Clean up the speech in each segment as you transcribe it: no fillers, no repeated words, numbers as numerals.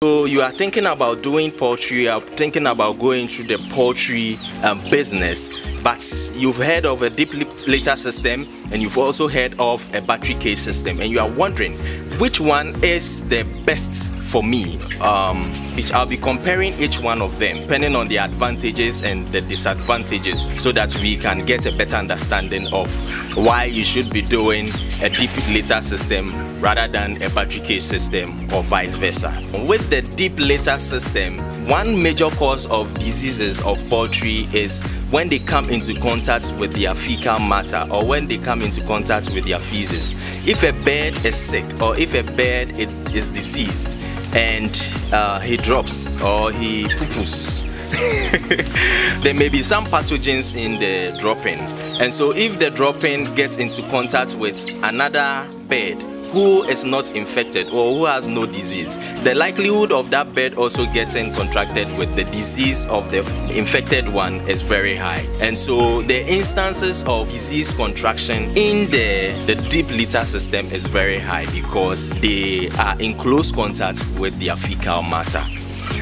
So you are thinking about doing poultry, you are thinking about going through the poultry business, but you've heard of a deep litter system and you've also heard of a battery cage system, and you are wondering which one is the best for me. I'll be comparing each one of them depending on the advantages and the disadvantages, so that we can get a better understanding of why you should be doing a deep litter system rather than a battery cage system, or vice versa. With the deep litter system, one major cause of diseases of poultry is when they come into contact with their fecal matter, or when they come into contact with their feces. If a bird is sick, or if a bird is diseased and he drops or he poo-poos, there may be some pathogens in the dropping, and so if the dropping gets into contact with another bird who is not infected or who has no disease, the likelihood of that bird also getting contracted with the disease of the infected one is very high. And so the instances of disease contraction in the deep litter system is very high because they are in close contact with their fecal matter.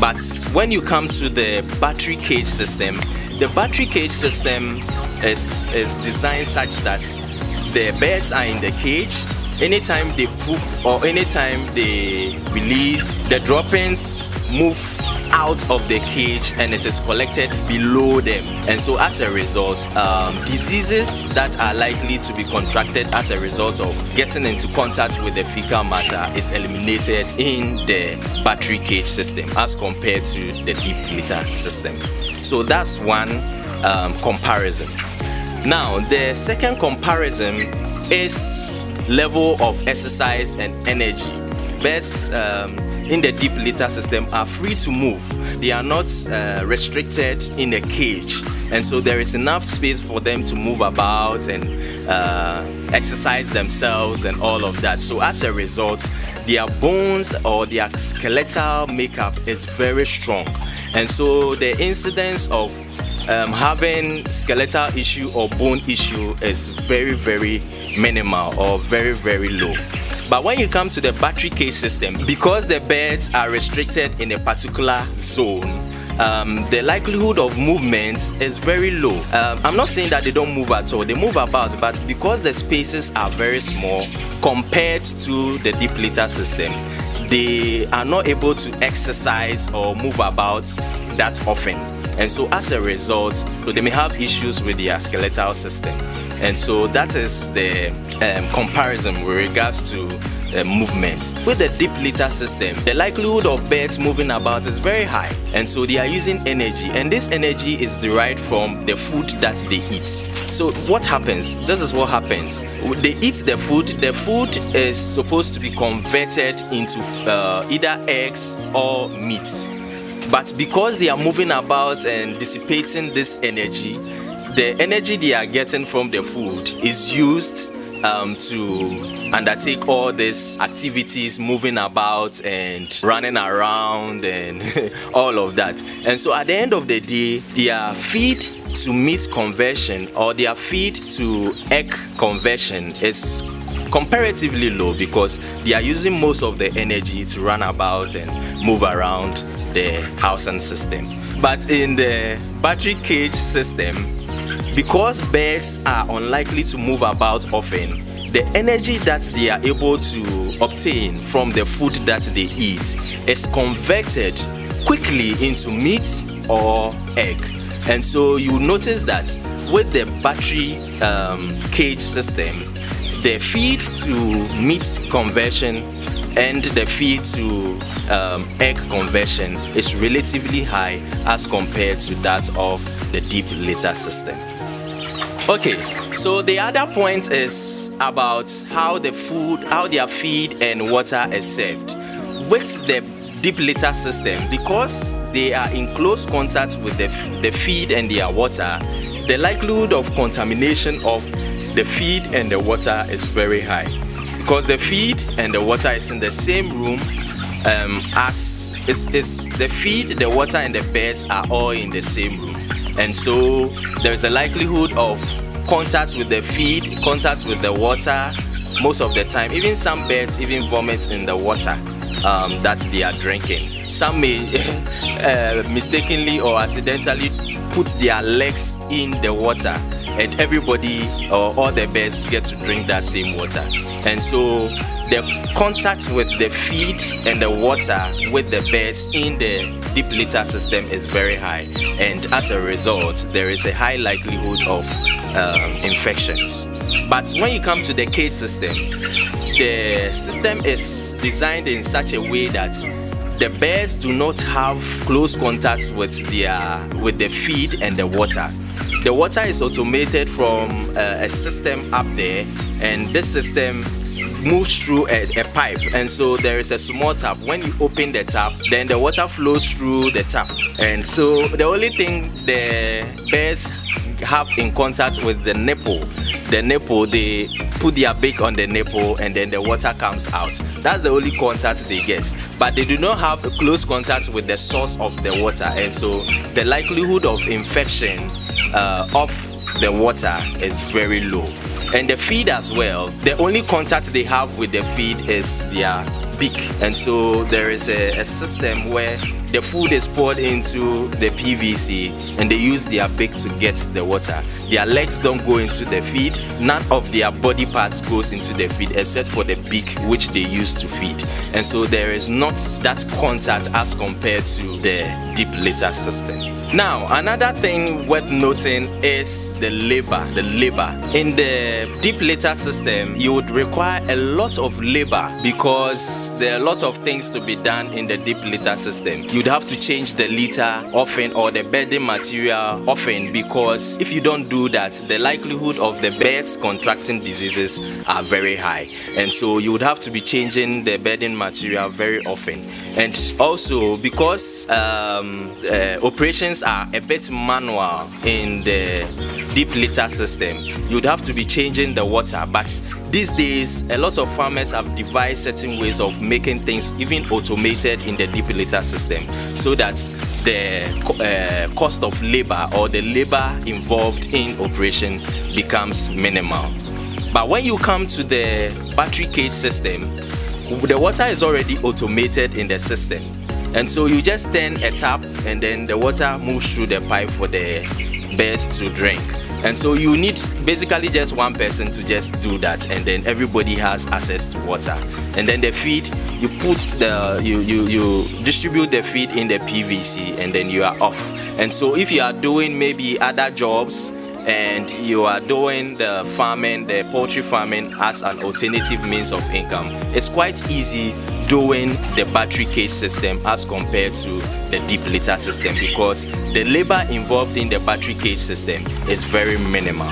But when you come to the battery cage system, the battery cage system is designed such that the birds are in the cage. Anytime they poop or anytime they release, the droppings move out of the cage and it is collected below them. And so as a result, diseases that are likely to be contracted as a result of getting into contact with the fecal matter is eliminated in the battery cage system as compared to the deep litter system. So that's one comparison. Now, the second comparison is level of exercise and energy. Birds in the deep litter system are free to move. They are not restricted in a cage, and so there is enough space for them to move about and exercise themselves and all of that. So as a result, their bones or their skeletal makeup is very strong, and so the incidence of having skeletal issue or bone issue is very minimal or very low. But when you come to the battery cage system, because the birds are restricted in a particular zone, the likelihood of movement is very low. I'm not saying that they don't move at all, they move about, but because the spaces are very small compared to the deep litter system, they are not able to exercise or move about that often. And so as a result, so they may have issues with their skeletal system. And so that is the comparison with regards to movement. With the deep litter system, the likelihood of birds moving about is very high. And so they are using energy. And this energy is derived from the food that they eat. So what happens? This is what happens. They eat the food. The food is supposed to be converted into either eggs or meat. But because they are moving about and dissipating this energy, the energy they are getting from the food is used to undertake all these activities, moving about and running around and all of that. And so at the end of the day, their feed to meat conversion or their feed to egg conversion is comparatively low because they are using most of the energy to run about and move around the housing system. But in the battery cage system, because birds are unlikely to move about often, the energy that they are able to obtain from the food that they eat is converted quickly into meat or egg. And so you notice that with the battery cage system, the feed to meat conversion and the feed to egg conversion is relatively high as compared to that of the deep litter system. Okay, so the other point is about how their feed and water is served. With the deep litter system, because they are in close contact with the feed and their water, the likelihood of contamination of the feed and the water is very high. Because the feed and the water is in the same room, as the feed, the water and the birds are all in the same room. And so there is a likelihood of contact with the feed, contact with the water most of the time. Even some birds even vomit in the water that they are drinking. some may mistakenly or accidentally put their legs in the water, and everybody or all the birds get to drink that same water. And so the contact with the feed and the water with the birds in the deep litter system is very high, and as a result there is a high likelihood of infections. But when you come to the cage system, the system is designed in such a way that the birds do not have close contact with the feed and the water. The water is automated from a system up there, and this system moves through a pipe, and so there is a small tap. When you open the tap, then the water flows through the tap, and so the only thing the birds have in contact with the nipple, they put their beak on the nipple and then the water comes out. That's the only contact they get, but they do not have a close contact with the source of the water, and so the likelihood of infection of the water is very low. And the feed as well, the only contact they have with the feed is their beak, and so there is a system where the food is poured into the PVC and they use their beak to get the water. Their legs don't go into the feed, none of their body parts goes into the feed except for the beak which they use to feed, and so there is not that contact as compared to the deep litter system. Now another thing worth noting is the labor. In the deep litter system you would require a lot of labor because there are a lot of things to be done in the deep litter system. You'd have to change the litter often or the bedding material often, because if you don't do that, the likelihood of the birds contracting diseases are very high, and so you would have to be changing the bedding material very often. And also because operations are a bit manual in the deep litter system, you'd have to be changing the water. But these days a lot of farmers have devised certain ways of making things even automated in the deep litter system, so that the cost of labor or the labor involved in operation becomes minimal. But when you come to the battery cage system, the water is already automated in the system, and so you just turn a tap and then the water moves through the pipe for the birds to drink. And so you need basically just one person to just do that, and then everybody has access to water. And then the feed, you distribute the feed in the PVC and then you are off. And so if you are doing maybe other jobs and you are doing the farming, the poultry farming as an alternative means of income, it's quite easy doing the battery cage system as compared to the deep litter system, because the labor involved in the battery cage system is very minimal.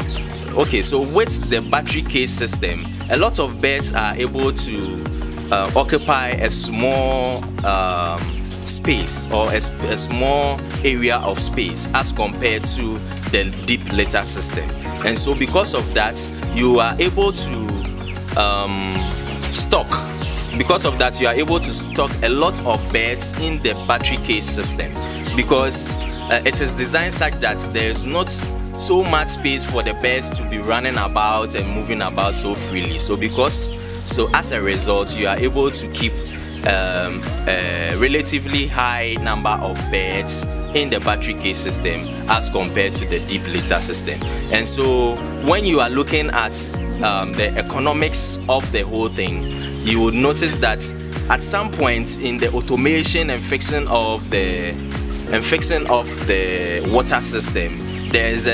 Okay, so with the battery cage system, a lot of birds are able to occupy a small space or a small area of space as compared to the deep litter system. And so because of that, you are able to stock a lot of birds in the battery cage system, because it is designed such that there is not so much space for the birds to be running about and moving about so freely. So as a result, you are able to keep a relatively high number of birds in the battery cage system as compared to the deep litter system. And so when you are looking at the economics of the whole thing, you would notice that at some point in the automation and fixing of the water system, there is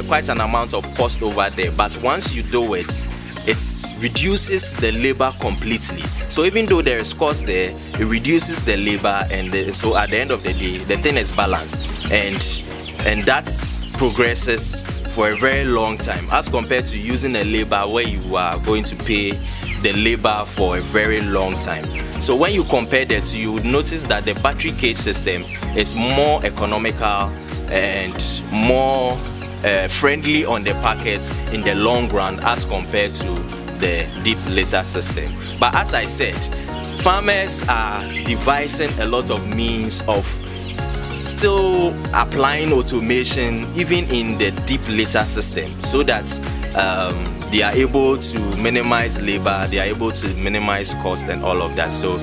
quite an amount of cost over there. But once you do it, it reduces the labor completely. So even though there is cost there, it reduces the labor, and so at the end of the day, the thing is balanced, and that progresses for a very long time as compared to using a labor where you are going to pay the labor for a very long time. So when you compare the two, you would notice that the battery cage system is more economical and more friendly on the pocket in the long run as compared to the deep litter system. But as I said, farmers are devising a lot of means of still applying automation even in the deep litter system, so that they are able to minimize labor, they are able to minimize cost and all of that. So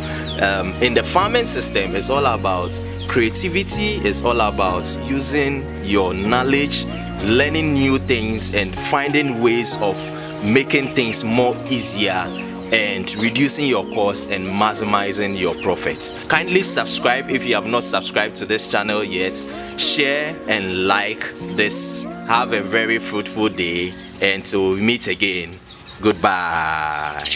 in the farming system, it's all about creativity, it's all about using your knowledge, learning new things and finding ways of making things more easier and reducing your cost and maximizing your profits. Kindly subscribe if you have not subscribed to this channel yet. Share and like this. Have a very fruitful day, and till we meet again, goodbye.